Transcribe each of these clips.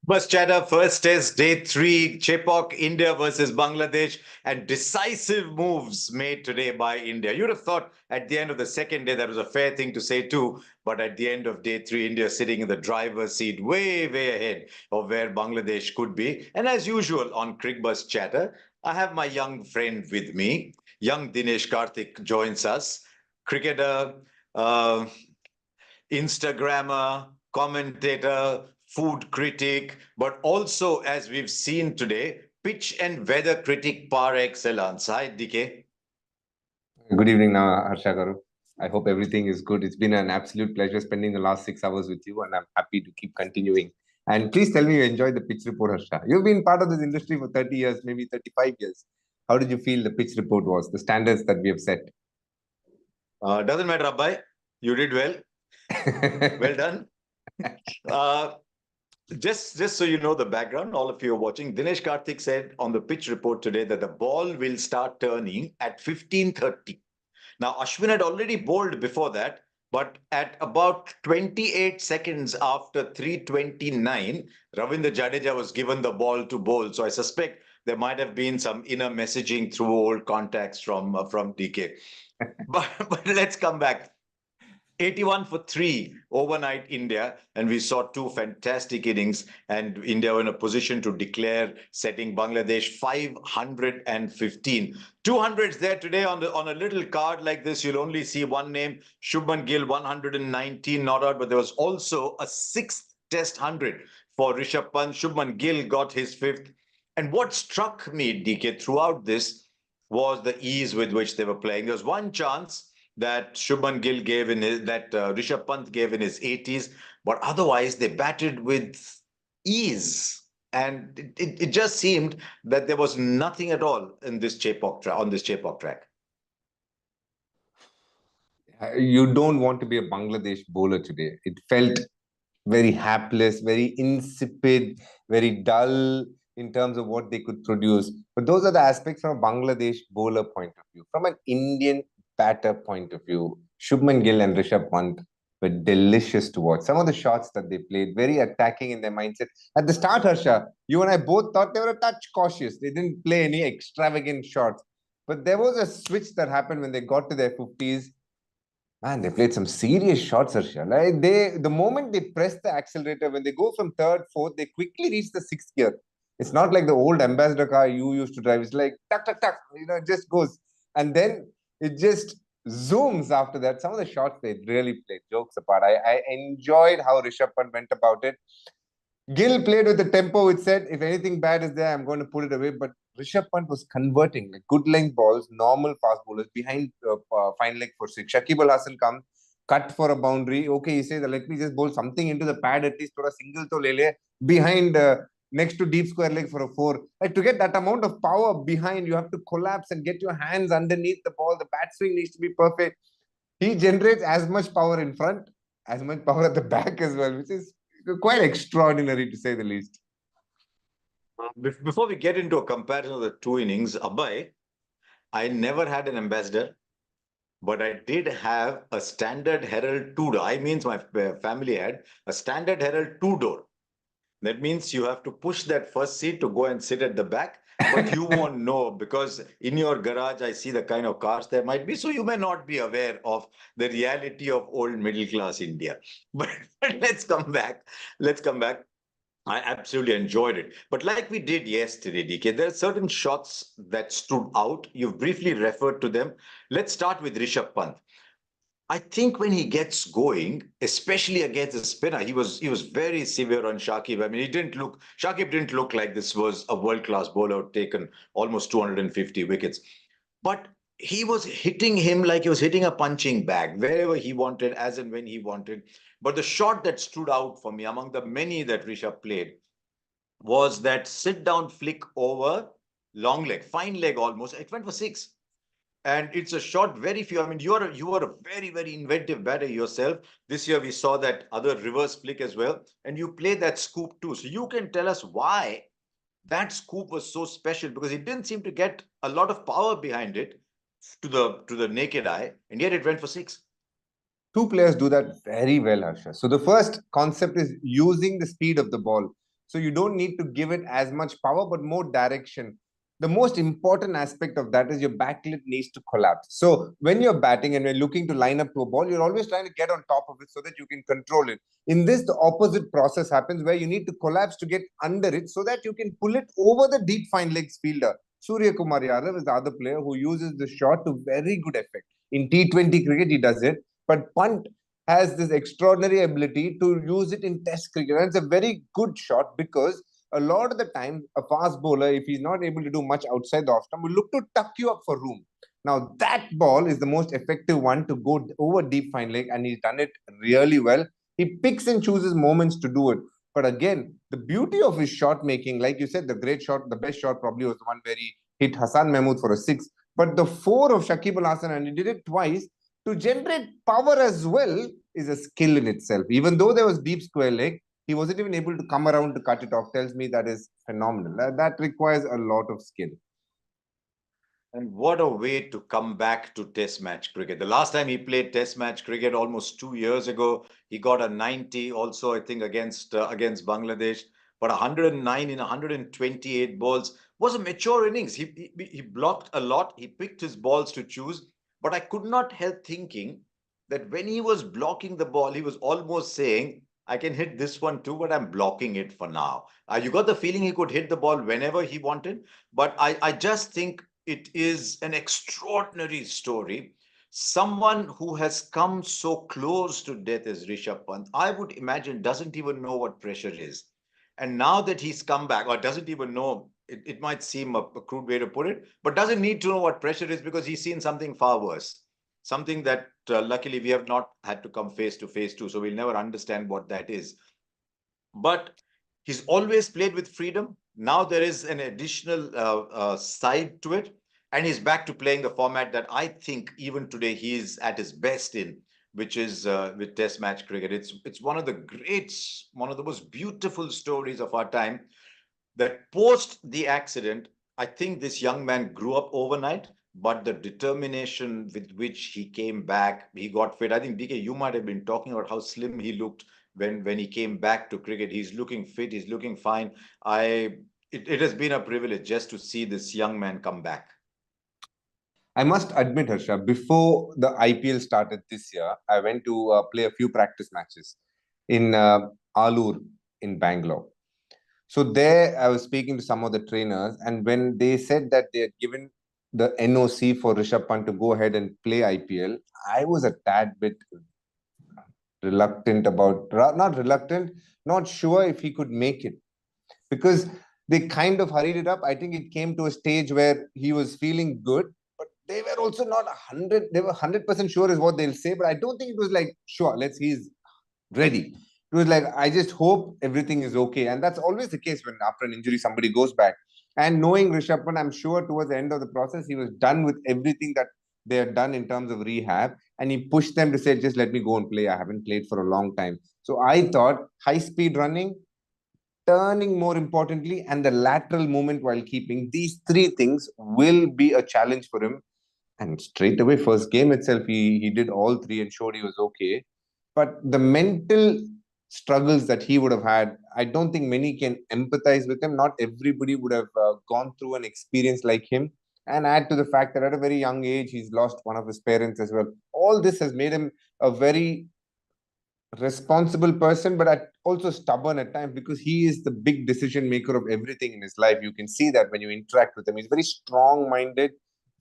Cricbuzz Chatter, first test, day 3, Chepauk, India versus Bangladesh, and decisive moves made today by India. You'd have thought at the end of the second day that was a fair thing to say too, but at the end of day 3, India sitting in the driver's seat, way ahead of where Bangladesh could be. And as usual on Cricbuzz Chatter, I have my young friend with me. Young Dinesh Karthik joins us, cricketer, uh, Instagrammer, commentator, food critic, but also, as we've seen today, pitch and weather critic par excellence. Hi, DK. Good evening, Harsha Garu. I hope everything is good. It's been an absolute pleasure spending the last 6 hours with you, and I'm happy to keep continuing. And please tell me you enjoyed the pitch report, Harsha. You've been part of this industry for 30 years, maybe 35 years. How did you feel the pitch report was, the standards that we have set? Doesn't matter, Abhay. You did well. Well done. Just so you know the background, all of you are watching, Dinesh Karthik said on the pitch report today that the ball will start turning at 15:30. Now, Ashwin had already bowled before that, but at about 28 seconds after 3:29, Ravindra Jadeja was given the ball to bowl. So I suspect there might have been some inner messaging through old contacts from DK. But let's come back. 81 for 3 overnight India, and we saw two fantastic innings, and India were in a position to declare, setting Bangladesh 515. 200s there today on a little card like this. You'll only see one name, Shubman Gill, 119 not out, but there was also a sixth test 100 for Rishabh Pant. Shubman Gill got his fifth. And what struck me, DK, throughout this was the ease with which they were playing. There was one chance that Shubman Gill gave in his, that Rishabh Pant gave in his 80s, but otherwise they batted with ease. And it just seemed that there was nothing at all in this on this Chepauk track. You don't want to be a Bangladesh bowler today. It felt very hapless, very insipid, very dull in terms of what they could produce. But those are the aspects from a Bangladesh bowler point of view. From an Indian batter point of view, Shubman Gill and Rishabh Pant were delicious to watch. Some of the shots that they played, very attacking in their mindset. At the start, Harsha, you and I both thought they were a touch cautious. They didn't play any extravagant shots. But there was a switch that happened when they got to their 50s. Man, they played some serious shots, Harsha. Like the moment they press the accelerator, when they go from third, fourth, they quickly reach the sixth gear. It's not like the old ambassador car you used to drive. It's like tuck, tuck, tuck. It just goes. And then it just zooms after that. Some of the shots they really played, jokes apart. I enjoyed how Rishabh Pant went about it. Gill played with the tempo, which said, if anything bad is there, I'm going to put it away. But Rishabh Pant was converting like good length balls, normal fast bowlers behind fine leg for six. Shakib Al Hasan comes, cut for a boundary. Okay, he says, let me just bowl something into the pad at least for a single to lele behind next to deep square leg for a four. Like to get that amount of power behind, you have to collapse and get your hands underneath the ball. The bat swing needs to be perfect. He generates as much power in front, as much power at the back as well, which is quite extraordinary to say the least. Before we get into a comparison of the two innings, Abhay, I never had an ambassador, but I did have a Standard Herald two-door. I means my family had a Standard Herald two-door. That means you have to push that first seat to go and sit at the back, but you won't know because in your garage, I see the kind of cars there might be. So you may not be aware of the reality of old middle class India. But let's come back. Let's come back. I absolutely enjoyed it. But like we did yesterday, DK, there are certain shots that stood out. You've briefly referred to them. Let's start with Rishabh Pant. I think when he gets going, especially against the spinner, he was very severe on Shakib. I mean, Shakib didn't look like this was a world-class bowler taken almost 250 wickets. But he was hitting him like he was hitting a punching bag, wherever he wanted, as and when he wanted. But the shot that stood out for me among the many that Rishabh played was that sit-down flick over long leg, fine leg almost. It went for six. And it's a shot very few. I mean, you are a very inventive batter yourself. This year we saw that other reverse flick as well, and you play that scoop too. So you can tell us why that scoop was so special, because it didn't seem to get a lot of power behind it to the naked eye, and yet it went for six. Two players do that very well, Harsha. So the first concept is using the speed of the ball. So you don't need to give it as much power, but more direction. The most important aspect of that is your backlit needs to collapse. So when you're batting and you're looking to line up to a ball, you're always trying to get on top of it so that you can control it. In this, the opposite process happens where you need to collapse to get under it so that you can pull it over the deep fine legs fielder. Surya Kumar Yadav is the other player who uses the shot to very good effect. In T20 cricket, he does it, but Pant has this extraordinary ability to use it in Test cricket. And it's a very good shot because a lot of the time, a fast bowler, if he's not able to do much outside the off stump, will look to tuck you up for room. Now, that ball is the most effective one to go over deep fine leg, and he's done it really well. He picks and chooses moments to do it. But again, the beauty of his shot making, like you said, the great shot, the best shot probably was the one where he hit Hasan Mahmud for a six. But the four of Shakib Al Hasan, and he did it twice, to generate power as well is a skill in itself. Even though there was deep square leg, he wasn't even able to come around to cut it off. Tells me that is phenomenal. That requires a lot of skill. And what a way to come back to Test match cricket. The last time he played Test match cricket almost 2 years ago, he got a 90 also, I think, against Bangladesh. But 109 in 128 balls was a mature innings. He blocked a lot. He picked his balls to choose. But I could not help thinking that when he was blocking the ball, he was almost saying, I can hit this one too, but I'm blocking it for now. You got the feeling he could hit the ball whenever he wanted. But I just think it is an extraordinary story. Someone who has come so close to death as Rishabh Pant, I would imagine, doesn't even know what pressure is. And now that he's come back, or doesn't even know, it might seem a crude way to put it, but doesn't need to know what pressure is because he's seen something far worse. Something that luckily we have not had to come face to face to, so we'll never understand what that is. But he's always played with freedom. Now there is an additional side to it, and he's back to playing the format that I think even today he is at his best in, which is with Test match cricket. It's one of the greats, one of the most beautiful stories of our time. That post the accident, I think this young man grew up overnight, but the determination with which he came back, he got fit. I think DK, you might have been talking about how slim he looked when he came back to cricket. He's looking fit, he's looking fine. It has been a privilege just to see this young man come back. I must admit, Harsha, before the IPL started this year, I went to play a few practice matches in Alur in Bangalore. So there, I was speaking to some of the trainers, and when they said that they had given the NOC for Rishabh Pant to go ahead and play IPL, I was a tad bit reluctant about, not reluctant, not sure if he could make it, because they kind of hurried it up. I think it came to a stage where he was feeling good, but they were also not 100. They were 100% sure is what they'll say, but I don't think it was like sure. He's ready. It was like, I just hope everything is okay, and that's always the case when after an injury somebody goes back. And knowing Rishabh Pant, I'm sure towards the end of the process he was done with everything that they had done in terms of rehab, and he pushed them to say, just let me go and play. I haven't played for a long time. So I thought high speed running, turning more importantly, and the lateral movement while keeping, these three things will be a challenge for him. And straight away, first game itself, he did all three and showed he was okay. But the mental struggles that he would have had, I don't think many can empathize with him. Not everybody would have gone through an experience like him. And add to the fact that at a very young age, he's lost one of his parents as well. All this has made him a very responsible person, but also stubborn at times, because he is the big decision maker of everything in his life. You can see that when you interact with him. He's very strong minded,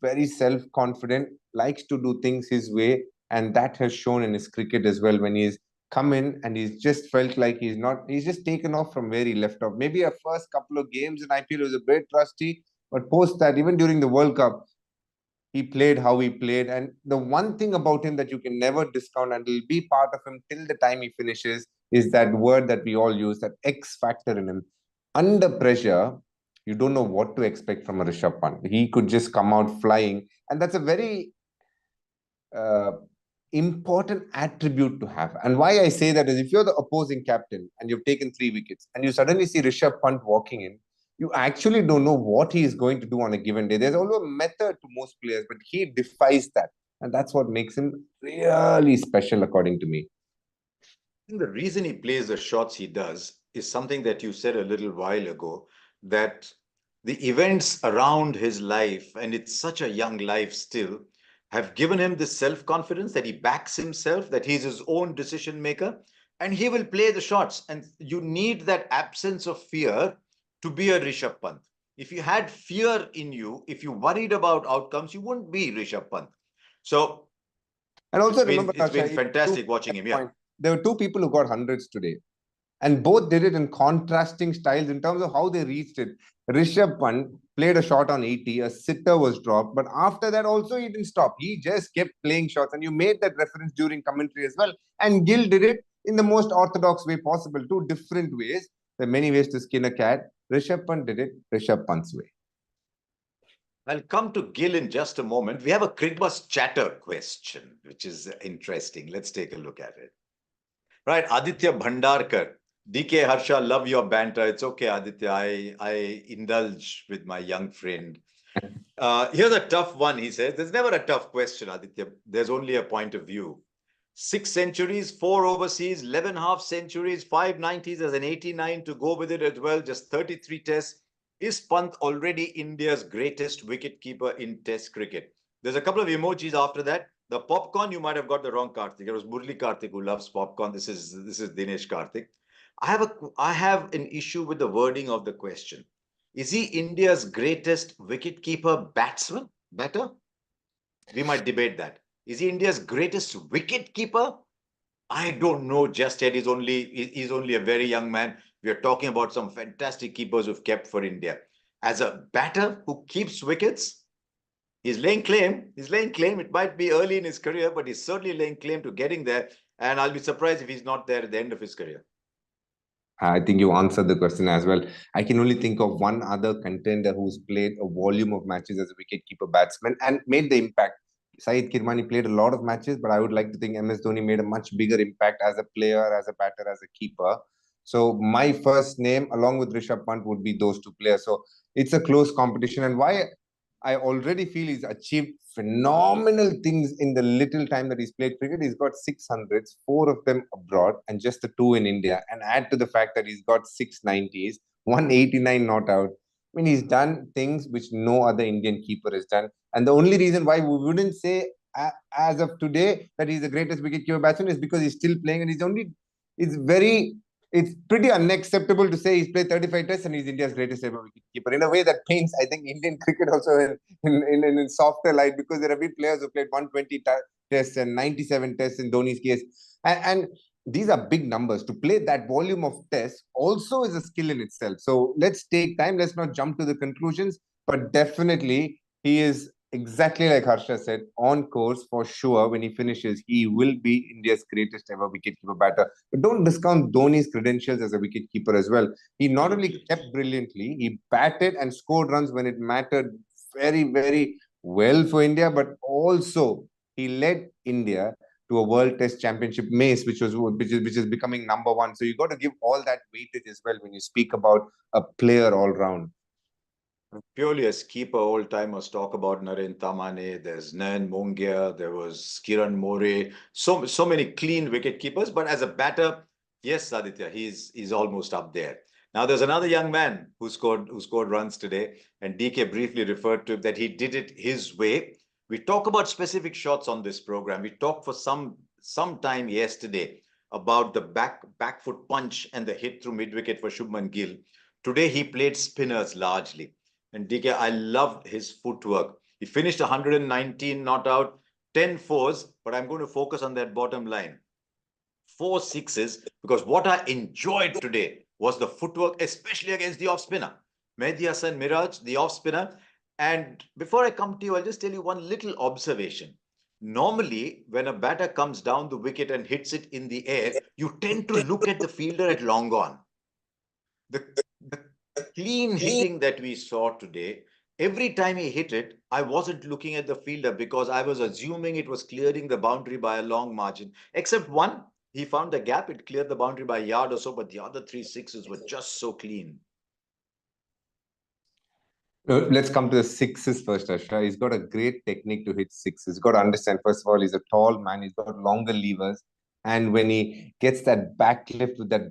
very self confident, likes to do things his way, and that has shown in his cricket as well. When he's come in and he's just felt like he's just taken off from where he left off. Maybe a first couple of games in IPL was a bit rusty, but post that, even during the World Cup, he played how he played. And the one thing about him that you can never discount and will be part of him till the time he finishes is that word that we all use, that X factor in him. Under pressure, you don't know what to expect from a Rishabh Pant. He could just come out flying. And that's a very important attribute to have. And why I say that is, if you're the opposing captain and you've taken 3 wickets and you suddenly see Rishabh Pant walking in, you actually don't know what he is going to do on a given day. There's always a method to most players, but he defies that. And that's what makes him really special, according to me. I think the reason he plays the shots he does is something that you said a little while ago, that the events around his life, and it's such a young life still, have given him this self-confidence that he backs himself, that he's his own decision maker, and he will play the shots. And you need that absence of fear to be a Rishabh Pant. If you had fear in you, if you worried about outcomes, you wouldn't be Rishabh Pant. So And also remember, it's been Harsha, fantastic watching him. Yeah. there were two people who got hundreds today. And both did it in contrasting styles in terms of how they reached it. Rishabh Pant played a shot on 80, a sitter was dropped, but after that also he didn't stop. He just kept playing shots, and you made that reference during commentary as well. And Gill did it in the most orthodox way possible, two different ways. There are many ways to skin a cat. Rishabh Pant did it Rishabh Pant's way. I'll come to Gill in just a moment. We have a Cricbuzz Chatter question, which is interesting. Let's take a look at it. Right, Aditya Bhandarkar. DK Harsha, love your banter. It's okay, Aditya. I indulge with my young friend. Here's a tough one, he says. There's never a tough question, Aditya. There's only a point of view. 6 centuries, 4 overseas, 11 half centuries, 5 90s, there's an 89 to go with it as well, just 33 tests. Is Pant already India's greatest wicketkeeper in Test cricket? There's a couple of emojis after that. The popcorn, you might have got the wrong Karthik. It was Murli Karthik who loves popcorn. This is Dinesh Karthik. I have an issue with the wording of the question. Is he India's greatest wicketkeeper batsman? Better? We might debate that. Is he India's greatest wicketkeeper? I don't know just yet. He's only a very young man. We are talking about some fantastic keepers who've kept for India. As a batter who keeps wickets, he's laying claim. He's laying claim. It might be early in his career, but he's certainly laying claim to getting there. And I'll be surprised if he's not there at the end of his career. I think you answered the question as well. I can only think of one other contender who's played a volume of matches as a wicketkeeper batsman and made the impact. Saeed Kirmani played a lot of matches, but I would like to think MS Dhoni made a much bigger impact as a player, as a batter, as a keeper. So my first name, along with Rishabh Pant, would be those two players. So it's a close competition. And why I already feel he's achieved phenomenal things in the little time that he's played cricket. He's got 600s, 4 of them abroad, and just the 2 in India. And add to the fact that he's got 690s, 189 not out. I mean, he's done things which no other Indian keeper has done. And the only reason why we wouldn't say as of today that he's the greatest wicketkeeper batsman is because he's still playing, and it's pretty unacceptable to say he's played 35 tests and he's India's greatest ever wicketkeeper. In a way that paints, I think, Indian cricket also in softer light, because there have been players who played 120 tests and 97 tests in Dhoni's case. And these are big numbers. To play that volume of tests also is a skill in itself. So let's take time. Let's not jump to the conclusions. But definitely, he is exactly like Harsha said, on course for sure. When he finishes, he will be India's greatest ever wicketkeeper batter. But don't discount Dhoni's credentials as a wicketkeeper as well. He not only kept brilliantly, he batted and scored runs when it mattered very, very well for India, but also he led India to a World Test Championship mace, which is becoming #1. So you got to give all that weightage as well when you speak about a player all round. Purely as keeper, old timers talk about Naren Tamane, there's Nayan Mongia, there was Kiran More, so many clean wicket keepers. But as a batter, yes, Aditya, he's almost up there. Now there's another young man who scored runs today, and DK briefly referred to that he did it his way. We talk about specific shots on this program. We talked for some time yesterday about the back foot punch and the hit through mid wicket for Shubman Gill. Today he played spinners largely. And DK, I loved his footwork. He finished 119 not out, 10 fours, but I'm going to focus on that bottom line. 4 sixes, because what I enjoyed today was the footwork, especially against the off spinner. Mehdi Hasan Miraj, the off spinner. And before I come to you, I'll just tell you one little observation. Normally, when a batter comes down the wicket and hits it in the air, you tend to look at the fielder at long on. The clean hitting that we saw today, every time he hit it, I wasn't looking at the fielder because I was assuming it was clearing the boundary by a long margin. Except one, he found the gap, it cleared the boundary by a yard or so, but the other 3 sixes were just so clean. Let's come to the sixes first, Ashra. He's got a great technique to hit sixes. He's got to understand, first of all, he's a tall man. He's got longer levers. And when he gets that back lift with that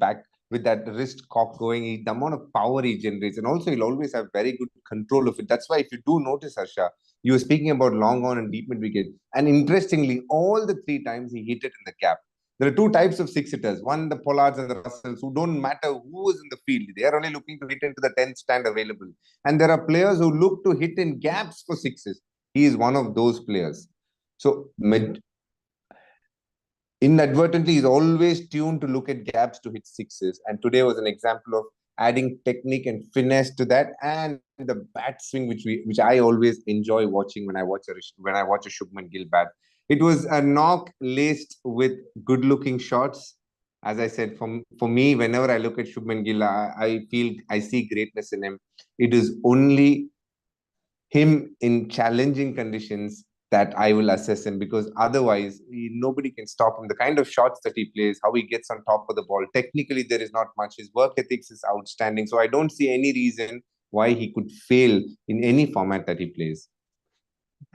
with that wrist cock going, the amount of power he generates, and also he'll always have very good control of it. That's why if you do notice, Harsha, you were speaking about long on and deep mid wicket, and interestingly, all the three times he hit it in the gap. There are two types of six hitters. One, the Pollards and the Russells, who don't matter who is in the field. They are only looking to hit into the 10th stand available. And there are players who look to hit in gaps for sixes. He is one of those players. So inadvertently, he's always tuned to look at gaps to hit sixes. And today was an example of adding technique and finesse to that, and the bat swing, which I always enjoy watching when I watch a Shubman Gill bat. It was a knock laced with good-looking shots. As I said, for me, whenever I look at Shubman Gill, I feel I see greatness in him. It is only him in challenging conditions that I will assess him, because otherwise nobody can stop him. The kind of shots that he plays, how he gets on top of the ball, technically there is not much. His work ethics is outstanding. So I don't see any reason why he could fail in any format that he plays.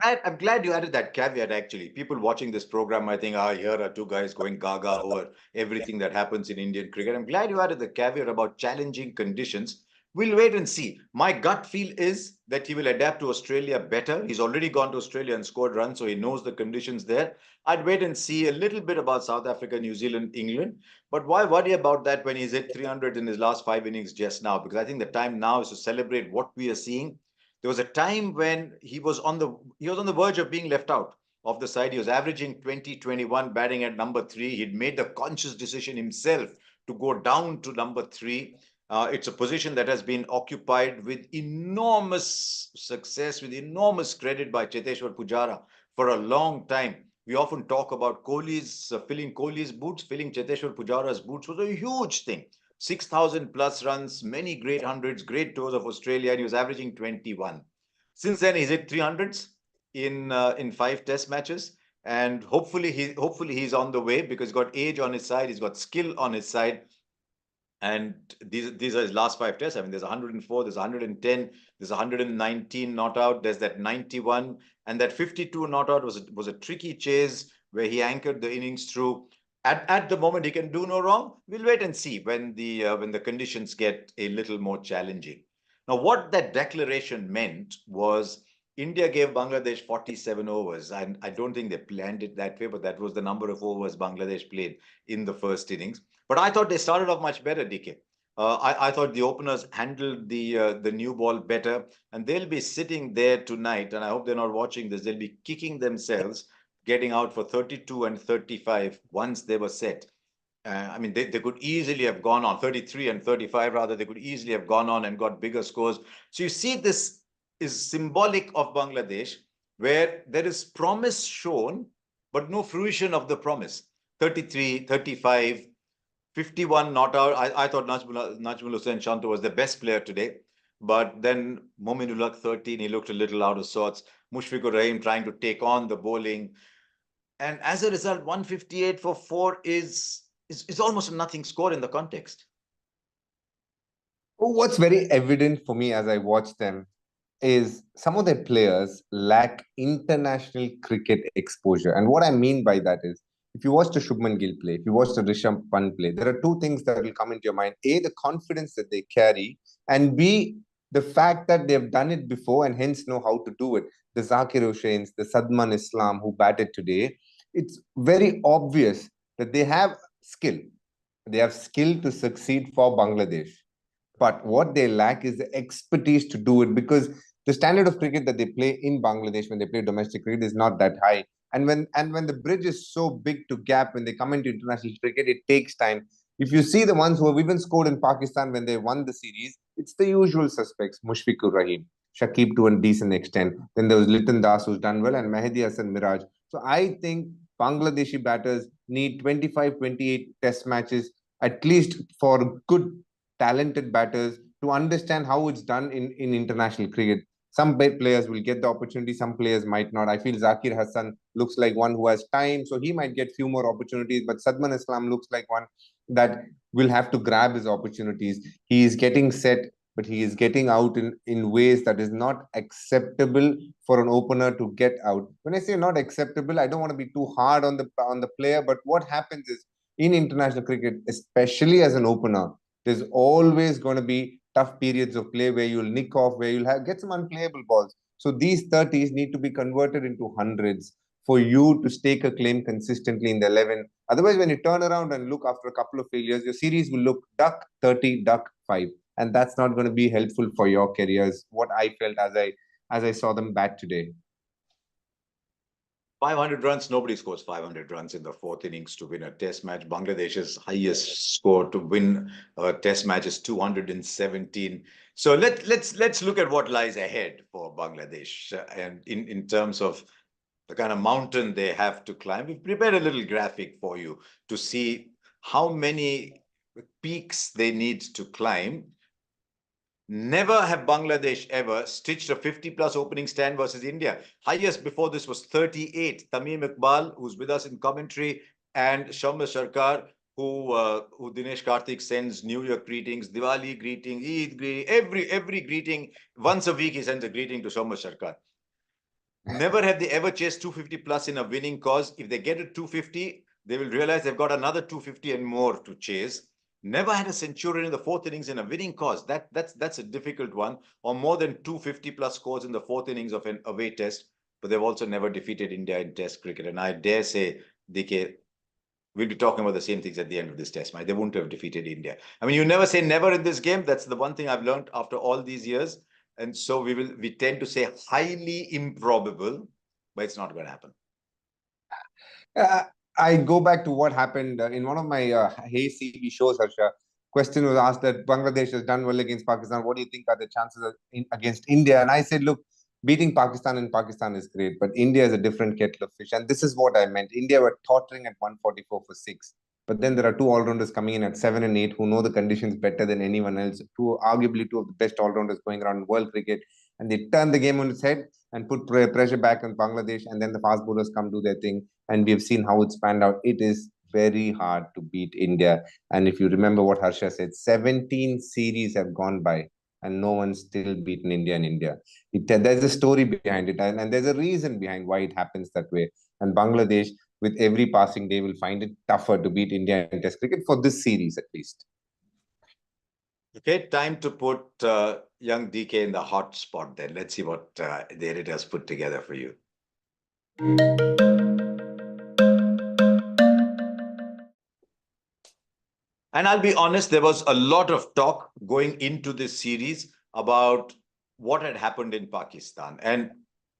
I'm glad you added that caveat, actually. People watching this program, I think, here are two guys going gaga over everything that happens in Indian cricket. I'm glad you added the caveat about challenging conditions. We'll wait and see. My gut feel is that he will adapt to Australia better. He's already gone to Australia and scored runs, so he knows the conditions there. I'd wait and see a little bit about South Africa, New Zealand, England. But why worry about that when he's hit 300 in his last 5 innings just now? Because I think the time now is to celebrate what we are seing. There was a time when he was on the verge of being left out of the side. He was averaging 20-21 batting at number 3. He'd made the conscious decision himself to go down to number 3. It's a position that has been occupied with enormous success, with enormous credit by Cheteshwar Pujara for a long time. We often talk about filling Kohli's boots. Filling Cheteshwar Pujara's boots was a huge thing. 6,000 plus runs, many great hundreds, great tours of Australia, and he was averaging 21. Since then, he's hit 300s in 5 Test matches, and hopefully he's on the way, because he's got age on his side, he's got skill on his side, and these are his last 5 Tests. I mean, there's 104, there's 110, there's 119 not out, there's that 91, and that 52 not out was a tricky chase where he anchored the innings through. At the moment, he can do no wrong. We'll wait and see when the conditions get a little more challenging. Now, what that declaration meant was India gave Bangladesh 47 overs, and I don't think they planned it that way, but that was the number of overs Bangladesh played in the first innings. But I thought they started off much better, DK. I thought the openers handled the new ball better, and they'll be sitting there tonight, and I hope they're not watching this. They'll be kicking themselves getting out for 32 and 35 once they were set. I mean, they could easily have gone on 33 and 35, rather. They could easily have gone on and got bigger scores. So you see, this is symbolic of Bangladesh, where there is promise shown, but no fruition of the promise. 33, 35, 51 not out. I thought Najmul Hussain Shanto was the best player today. But then Mominullah 13, he looked a little out of sorts. Mushfiqur Rahim trying to take on the bowling. And as a result, 158 for 4 is almost a nothing score in the context. What's very evident for me as I watch them is some of their players lack international cricket exposure. And what I mean by that is, if you watch the Shubman Gill play, if you watch the Rishabh Pant play, there are two things that will come into your mind. A, the confidence that they carry, and B, the fact that they've done it before and hence know how to do it. The Zakir Hussains, the Sadman Islam who batted today, it's very obvious that they have skill. They have skill to succeed for Bangladesh. But what they lack is the expertise to do it, because the standard of cricket that they play in Bangladesh when they play domestic cricket is not that high. And when the bridge is so big to gap, when they come into international cricket, it takes time. If you see the ones who have even scored in Pakistan when they won the series, it's the usual suspects: Mushfiqur Rahim, Shakib to a decent extent. Then there was Litan Das who's done well, and Mehdi Hasan Miraj. So I think Bangladeshi batters need 25, 28 test matches at least for good, talented batters to understand how it's done in international cricket. Some players will get the opportunity, some players might not. I feel Zakir Hassan looks like one who has time, so he might get few more opportunities. But Sadman Islam looks like one that will have to grab his opportunities. He is getting set, but he is getting out in ways that is not acceptable for an opener to get out. When I say not acceptable, I don't want to be too hard on the player, but what happens is, in international cricket, especially as an opener, There's always going to be tough periods of play where you'll nick off, where you'll get some unplayable balls. So these 30s need to be converted into hundreds for you to stake a claim consistently in the 11. Otherwise, when you turn around and look after a couple of failures, your series will look duck 30, duck 5. And that's not going to be helpful for your careers. What I felt as I saw them bat today. 500 runs, nobody scores 500 runs in the fourth innings to win a test match. Bangladesh's highest score to win a test match is 217. So let's look at what lies ahead for Bangladesh and in terms of the kind of mountain they have to climb. We've prepared a little graphic for you to see how many peaks they need to climb. Never have Bangladesh ever stitched a 50-plus opening stand versus India. Highest before this was 38. Tamim Iqbal, who's with us in commentary, and Sharma Sarkar, who Dinesh Karthik sends New Year greetings, Diwali greeting, Eid greeting, every greeting. Once a week he sends a greeting to Sharma Sarkar. Never have they ever chased 250 plus in a winning cause. If they get to 250, they will realize they've got another 250 and more to chase. Never had a centurion in the fourth innings in a winning cause. That's a difficult one. Or more than 250 plus scores in the fourth innings of an away test. But they've also never defeated India in test cricket. And I dare say, DK, we'll be talking about the same things at the end of this test match. They wouldn't have defeated India. I mean, you never say never in this game. That's the one thing I've learned after all these years. And so we tend to say highly improbable, but it's not going to happen. I go back to what happened in one of my Hey CV shows, Harsha. Question was asked that Bangladesh has done well against Pakistan. What do you think are the chances against India? And I said, look, beating Pakistan in Pakistan is great, but India is a different kettle of fish. And this is what I meant. India were tottering at 144 for 6. But then there are two all-rounders coming in at 7 and 8 who know the conditions better than anyone else. Arguably two of the best all-rounders going around in world cricket. And they turn the game on its head and put pressure back on Bangladesh. And then the fast bowlers come do their thing. And we have seen how it's panned out. It is very hard to beat India. And if you remember what Harsha said, 17 series have gone by and no one's still beaten India in India. There's a story behind it, and there's a reason behind why it happens that way. And Bangladesh, with every passing day, will find it tougher to beat India in Test cricket for this series at least. Okay, time to put young DK in the hot spot then. Let's see what the editors put together for you. And I'll be honest, there was a lot of talk going into this series about what had happened in Pakistan. And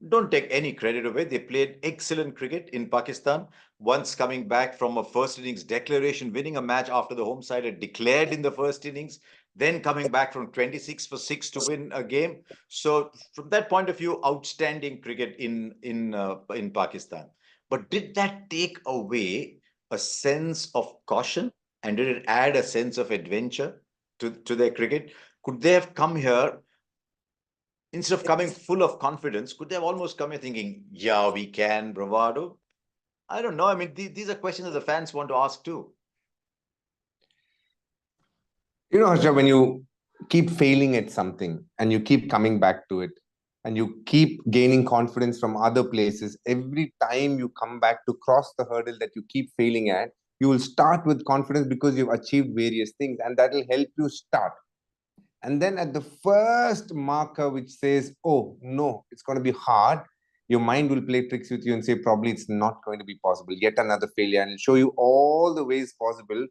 don't take any credit away. They played excellent cricket in Pakistan. Once coming back from a first innings declaration, winning a match after the home side had declared in the first innings, then coming back from 26 for 6 to win a game. So from that point of view, outstanding cricket in Pakistan. But did that take away a sense of caution? And did it add a sense of adventure to their cricket? Could they have come here, instead of coming full of confidence, could they have almost come here thinking, yeah, we can, bravado? I don't know. I mean, these are questions that the fans want to ask too. You know, Harsha, when you keep failing at something and you keep coming back to it and you keep gaining confidence from other places, every time you come back to cross the hurdle that you keep failing at, you will start with confidence because you've achieved various things, and that will help you start. And then at the first marker which says, oh no, it's going to be hard, your mind will play tricks with you and say probably it's not going to be possible, yet another failure, and it'll show you all the ways possible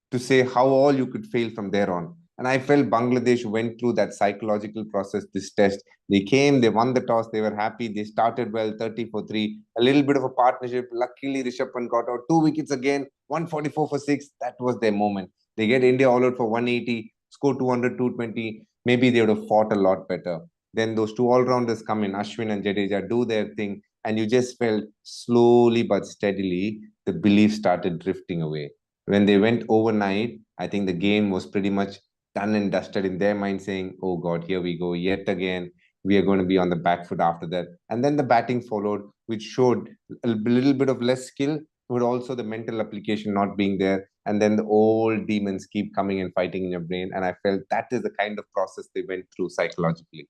to say how all you could fail from there on. And I felt Bangladesh went through that psychological process this test. They came, they won the toss, they were happy, they started well, 30 for 3, a little bit of a partnership. Luckily, Rishabh Pant got out, 2 wickets again, 144 for 6. That was their moment. They get India all out for 180, score 200, 220. Maybe they would have fought a lot better. Then those two all-rounders come in, Ashwin and Jadeja, do their thing. And you just felt slowly but steadily, the belief started drifting away. When they went overnight, I think the game was pretty much done and dusted in their mind, saying, oh God, here we go yet again. We are going to be on the back foot after that. And then the batting followed, which showed a little bit of less skill, but also the mental application not being there. And then the old demons keep coming and fighting in your brain. And I felt that is the kind of process they went through psychologically.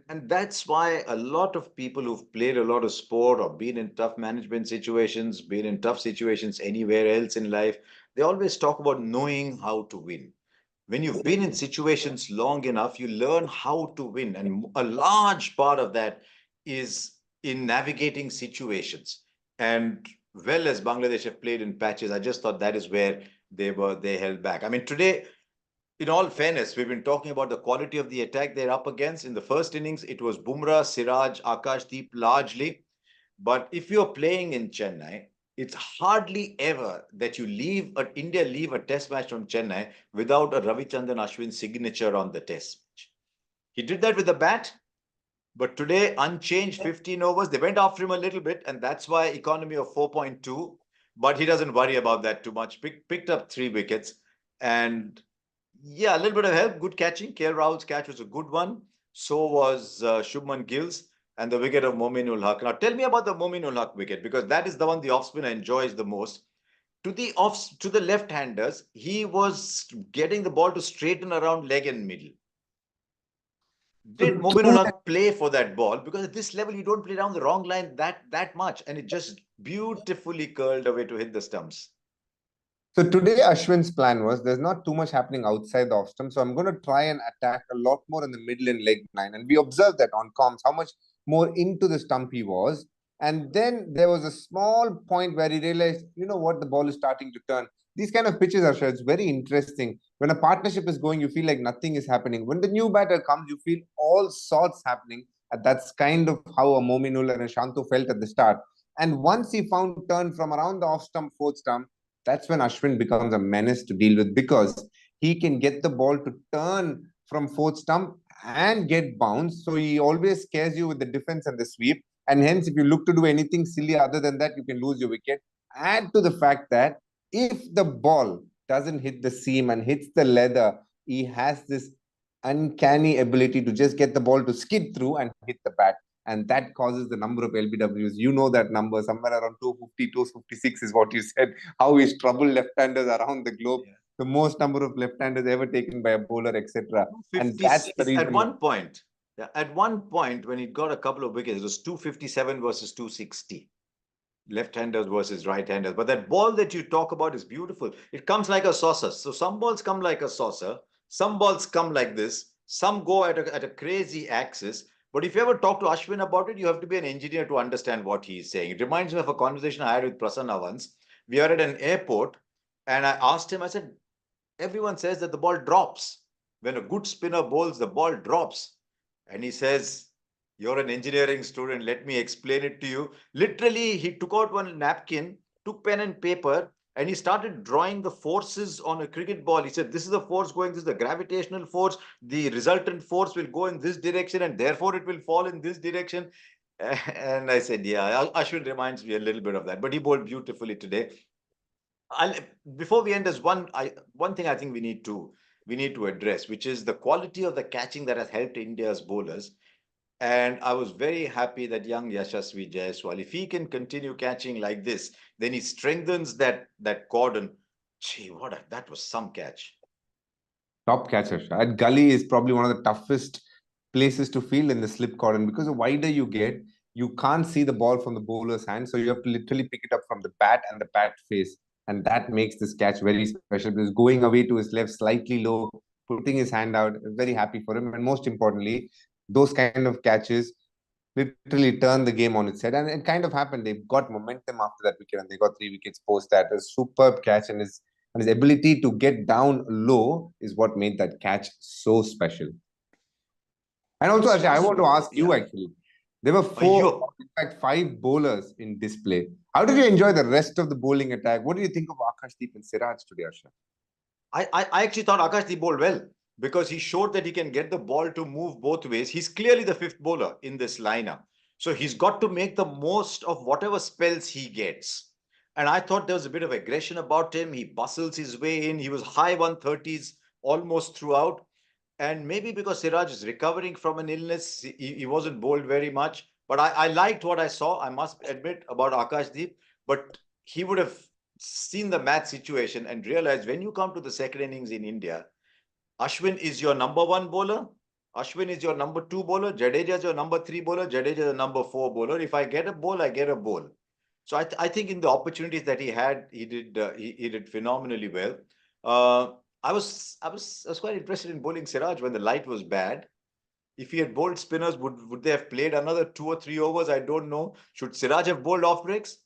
And that's why a lot of people who've played a lot of sport or been in tough management situations, been in tough situations anywhere else in life, they always talk about knowing how to win. when you've been in situations long enough, you learn how to win. And a large part of that is in navigating situations. And well, as Bangladesh have played in patches, I just thought that is where they held back. I mean, today, in all fairness, we've been talking about the quality of the attack they're up against. In the first innings, it was Bumrah, Siraj, Akashdeep largely. But if you're playing in Chennai, it's hardly ever that India leave a test match from Chennai without a Ravichandran Ashwin signature on the test match. He did that with the bat, but today, unchanged 15 overs. They went after him a little bit, and that's why economy of 4.2. But he doesn't worry about that too much. Picked up 3 wickets. And yeah, a little bit of help. Good catching. KL Rahul's catch was a good one. So was Shubman Gill's and the wicket of Mominul Haq. Now, tell me about the Mominul Haq wicket, because that is the one the off spinner enjoys the most. To the left-handers, he was getting the ball to straighten around leg and middle. Did Mominul Haq play for that ball? Because at this level, you don't play down the wrong line that much, and it just beautifully curled away to hit the stumps. So today, Ashwin's plan was there's not too much happening outside the off stump. So I'm going to try and attack a lot more in the middle and leg line. And we observed that on comms, how much more into the stump he was. And then there was a small point where he realized, you know what, the ball is starting to turn. These kind of pitches, Asha, it's very interesting. When a partnership is going, you feel like nothing is happening. When the new batter comes, you feel all sorts happening. And that's kind of how a Mominul and a Shantu felt at the start. And once he found turn from around the off stump, fourth stump, that's when Ashwin becomes a menace to deal with, because he can get the ball to turn from fourth stump and get bounced. So he always scares you with the defense and the sweep. And hence, if you look to do anything silly other than that, you can lose your wicket. Add to the fact that if the ball doesn't hit the seam and hits the leather, he has this uncanny ability to just get the ball to skid through and hit the bat. And that causes the number of LBWs. You know that number, somewhere around 250, 256 is what you said. How he's troubled left-handers around the globe. Yeah. The most number of left-handers ever taken by a bowler, etc. And that's the reason. At one point, when he got a couple of wickets, it was 257 versus 260. Left-handers versus right-handers. But that ball that you talk about is beautiful. It comes like a saucer. So some balls come like a saucer. Some balls come like this. Some go at a crazy axis. But if you ever talk to Ashwin about it, you have to be an engineer to understand what he is saying. It reminds me of a conversation I had with Prasanna once. We are at an airport, and I asked him, I said, everyone says that the ball drops. When a good spinner bowls, the ball drops. And he says, you're an engineering student, let me explain it to you. Literally, he took out one napkin, took pen and paper, and he started drawing the forces on a cricket ball. He said, this is the force going, this is the gravitational force. The resultant force will go in this direction, and therefore it will fall in this direction. And I said, yeah, Ashwin reminds me a little bit of that. But he bowled beautifully today. Before we end, there's one thing I think we need to address, which is the quality of the catching that has helped India's bowlers. And I was very happy that young Yashasvi Jaiswal, if he can continue catching like this, then he strengthens that cordon. Gee, that was some catch. Top catcher. At gully is probably one of the toughest places to field in the slip cordon, because the wider you get, you can't see the ball from the bowler's hand. So you have to literally pick it up from the bat and the bat face. And that makes this catch very special, because going away to his left slightly low, putting his hand out, very happy for him. And most importantly, those kind of catches literally turn the game on its head. And it kind of happened. They got momentum after that wicket, and they got 3 wickets post that. A superb catch, and his ability to get down low is what made that catch so special. And also, Asha, I want to ask you, actually. There were 4, in fact 5 bowlers in display. How did you enjoy the rest of the bowling attack? What do you think of Akashdeep and Siraj today, Asha? I actually thought Akashdeep bowled well, because he showed that he can get the ball to move both ways. He's clearly the 5th bowler in this lineup. So he's got to make the most of whatever spells he gets. And I thought there was a bit of aggression about him. He bustles his way in. He was high 130s almost throughout. And maybe because Siraj is recovering from an illness, he wasn't bowled very much. But I liked what I saw, I must admit, about Akashdeep. But he would have seen the match situation and realized, when you come to the second innings in India, Ashwin is your number 1 bowler. Ashwin is your number 2 bowler. Jadeja is your number 3 bowler. Jadeja is the number 4 bowler. If I get a bowl, I get a bowl. So I think in the opportunities that he had, he did phenomenally well. I was quite interested in bowling Siraj when the light was bad. If he had bowled spinners, would they have played another 2 or 3 overs? I don't know. Should Siraj have bowled off breaks?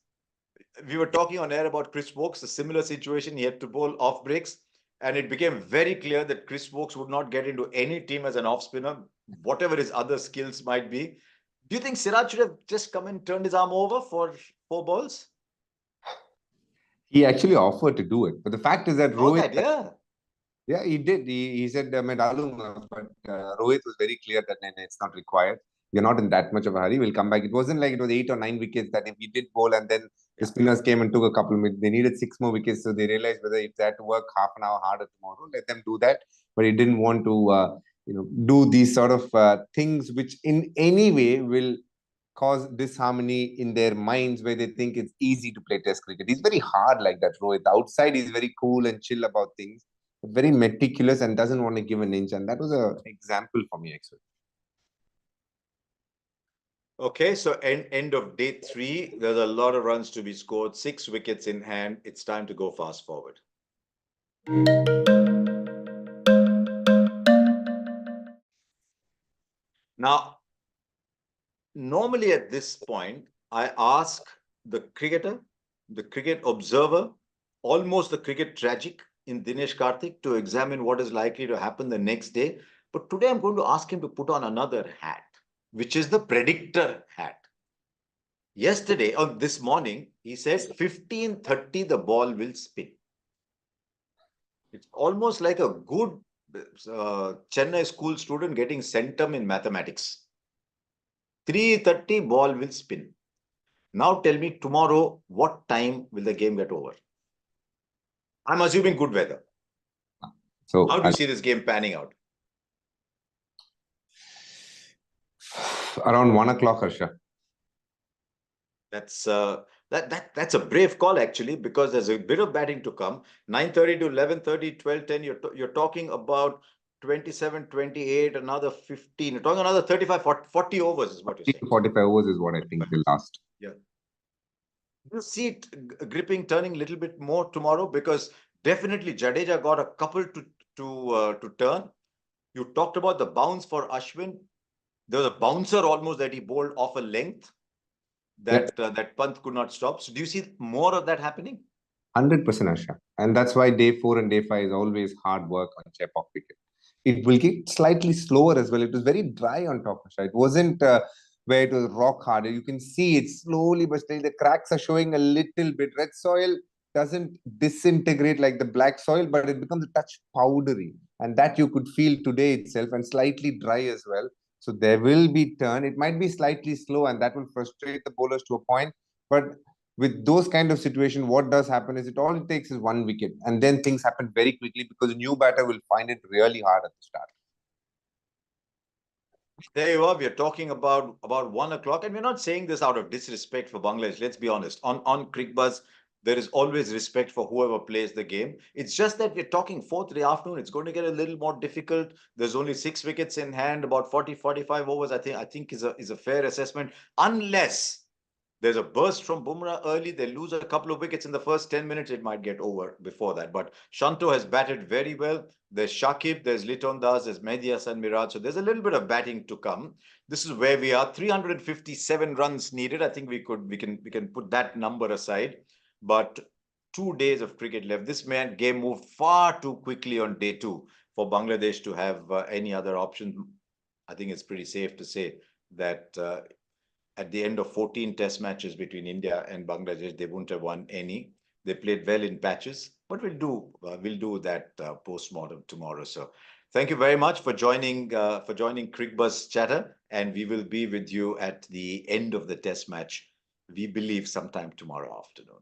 We were talking on air about Chris Wokes, a similar situation. He had to bowl off breaks, and it became very clear that Chris Wokes would not get into any team as an off spinner, whatever his other skills might be. Do you think Siraj should have just come and turned his arm over for 4 balls? He actually offered to do it. But the fact is that All Rohit, that, yeah. yeah, he did. He said, मैं डालूंगा, but Rohit was very clear that no, no, it's not required. We're not in that much of a hurry. We'll come back. It wasn't like it was 8 or 9 wickets that if he did bowl and then the Yeah. spinners came and took a couple of minutes. They needed 6 more wickets. So they realized whether if they had to work half an hour harder tomorrow, let them do that. But he didn't want to, do these sort of things which in any way will cause disharmony in their minds where they think it's easy to play test cricket. He's very hard like that, Rohit. Outside, he's very cool and chill about things, but very meticulous and doesn't want to give an inch. And that was an example for me, actually. Okay, so end of day 3, there's a lot of runs to be scored, 6 wickets in hand. It's time to go fast forward. Now, normally at this point, I ask the cricketer, the cricket observer, almost the cricket tragic in Dinesh Karthik to examine what is likely to happen the next day. But today I'm going to ask him to put on another hat, which is the predictor hat. Yesterday, on this morning, he said 15:30 the ball will spin. It's almost like a good Chennai school student getting centum in mathematics. 3:30 ball will spin. Now tell me tomorrow, what time will the game get over? I'm assuming good weather. So how do you see this game panning out? Around 1 o'clock, Harsha. That's that's a brave call actually, because there's a bit of batting to come. 9:30 to 11:30, 12:10. You're talking about 27, 28, another 15. You're talking another 35, 40 overs is what you're saying. 45 overs is what I think will last. Yeah. You see it gripping, turning a little bit more tomorrow, because definitely Jadeja got a couple to turn. You talked about the bounce for Ashwin. There was a bouncer almost that he bowled off a length that that Pant could not stop. So do you see more of that happening? 100%, Harsha. And that's why day 4 and day 5 is always hard work on Chepauk wicket. It will get slightly slower as well. It was very dry on top, Harsha. It wasn't where it was rock hard. You can see it slowly but steadily. The cracks are showing a little bit. Red soil doesn't disintegrate like the black soil, but it becomes a touch powdery. And that you could feel today itself, and slightly dry as well. So there will be turn. It might be slightly slow, and that will frustrate the bowlers to a point. But with those kind of situation, what does happen is all it takes is 1 wicket, and then things happen very quickly because a new batter will find it really hard at the start. There you are. We're talking about 1 o'clock, and we're not saying this out of disrespect for Bangladesh. Let's be honest. On Cricbuzz, there is always respect for whoever plays the game. It's just that we're talking 4th of the afternoon. It's going to get a little more difficult. There's only 6 wickets in hand, about 40, 45 overs. I think is a fair assessment, unless there's a burst from Bumrah early. They lose a couple of wickets in the first 10 minutes. It might get over before that. But Shanto has batted very well. There's Shakib, there's Liton Das, there's Mehdi Hasan Miraj. So there's a little bit of batting to come. This is where we are. 357 runs needed. I think we can put that number aside. But 2 days of cricket left. This game moved far too quickly on day 2 for Bangladesh to have any other option. I think it's pretty safe to say that at the end of 14 test matches between India and Bangladesh, they wouldn't have won any. They played well in patches, but we'll do that post-mortem tomorrow. So thank you very much for joining Cricbuzz Chatter, and we will be with you at the end of the test match, we believe sometime tomorrow afternoon.